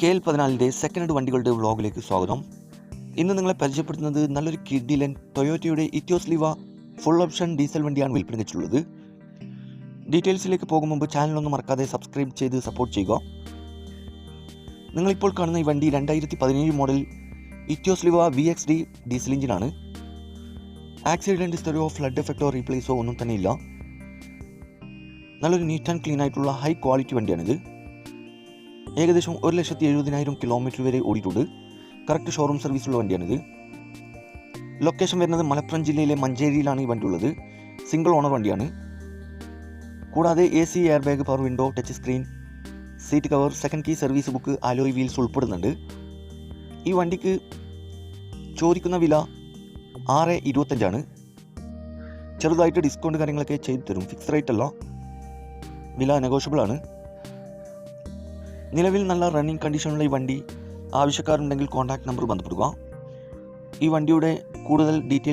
KL14 second hand വണ്ടികളുടെ വ്ളോഗിലേക്ക് സ്വാഗതം. ഇന്ന് നിങ്ങളെ പരിചയപ്പെടുത്തുന്നത് നല്ലൊരു കിഡിലൻ ടൊയോറ്റയുടെ ഇറ്റിയോസ് ലിവ ഫുൾ ഓപ്ഷൻ ഡീസൽ വണ്ടിയാണ് വിൽപ്പനയ്ക്ക് വെച്ചുള്ളത്. ഡീറ്റെയിൽസിലേക്ക് പോകും മുമ്പ് ചാനലൊന്നും മറക്കാതെ സബ്സ്ക്രൈബ് ചെയ്ത് സപ്പോർട്ട് ചെയ്യുക. നിങ്ങളിപ്പോൾ കാണുന്ന ഈ വണ്ടി 2017 model Etios Liva VXD diesel എഞ്ചിനാണ്. ആക്സിഡൻറ്റ് ഹിസ്റ്ററിയോ ഫ്ലഡ് എഫക്റ്റോ റീപ്ലേസോ ഒന്നും തന്നെ ഇല്ല. നല്ലൊരു നീറ്റ് ആൻഡ് ക്ലീൻ ആയിട്ടുള്ള ഹൈ ക്വാളിറ്റി വണ്ടിയാണിത്. ഏകദേശം 1,70,000 കിലോമീറ്റർ വരെ ഓടിയിട്ടുണ്ട്. കറക്റ്റ് ഷോറൂം സർവീസുള്ള വണ്ടിയാണിത്. ലൊക്കേഷൻ വരുന്നത് മലപ്പുറം ജില്ലയിലെ മഞ്ചേരിയിലാണ് ഈ വണ്ടി ഉള്ളത്. സിംഗിൾ ഓണർ വണ്ടിയാണ്. കൂടാതെ AC, air bag, power window, touch screen, seat cover, second key, service book, alloy wheels ഉൾപ്പെടുന്നുണ്ട്. ഈ വണ്ടിക്ക് ചോദിക്കുന്ന വില 6,25,000. ചെറുതായിട്ട് ഡിസ്കൗണ്ട് കാര്യങ്ങളൊക്കെ ചെയ്തു തരും. ഫിക്സ് റേറ്റ് അല്ല, വില നെഗോഷ്യബിൾ ആണ്. നിലവിൽ നല്ല റണ്ണിങ് കണ്ടീഷനുള്ള ഈ വണ്ടി ആവശ്യക്കാരുണ്ടെങ്കിൽ കോൺടാക്ട് നമ്പർ ബന്ധപ്പെടുക. ഈ വണ്ടിയുടെ കൂടുതൽ ഡീറ്റെയിൽസ്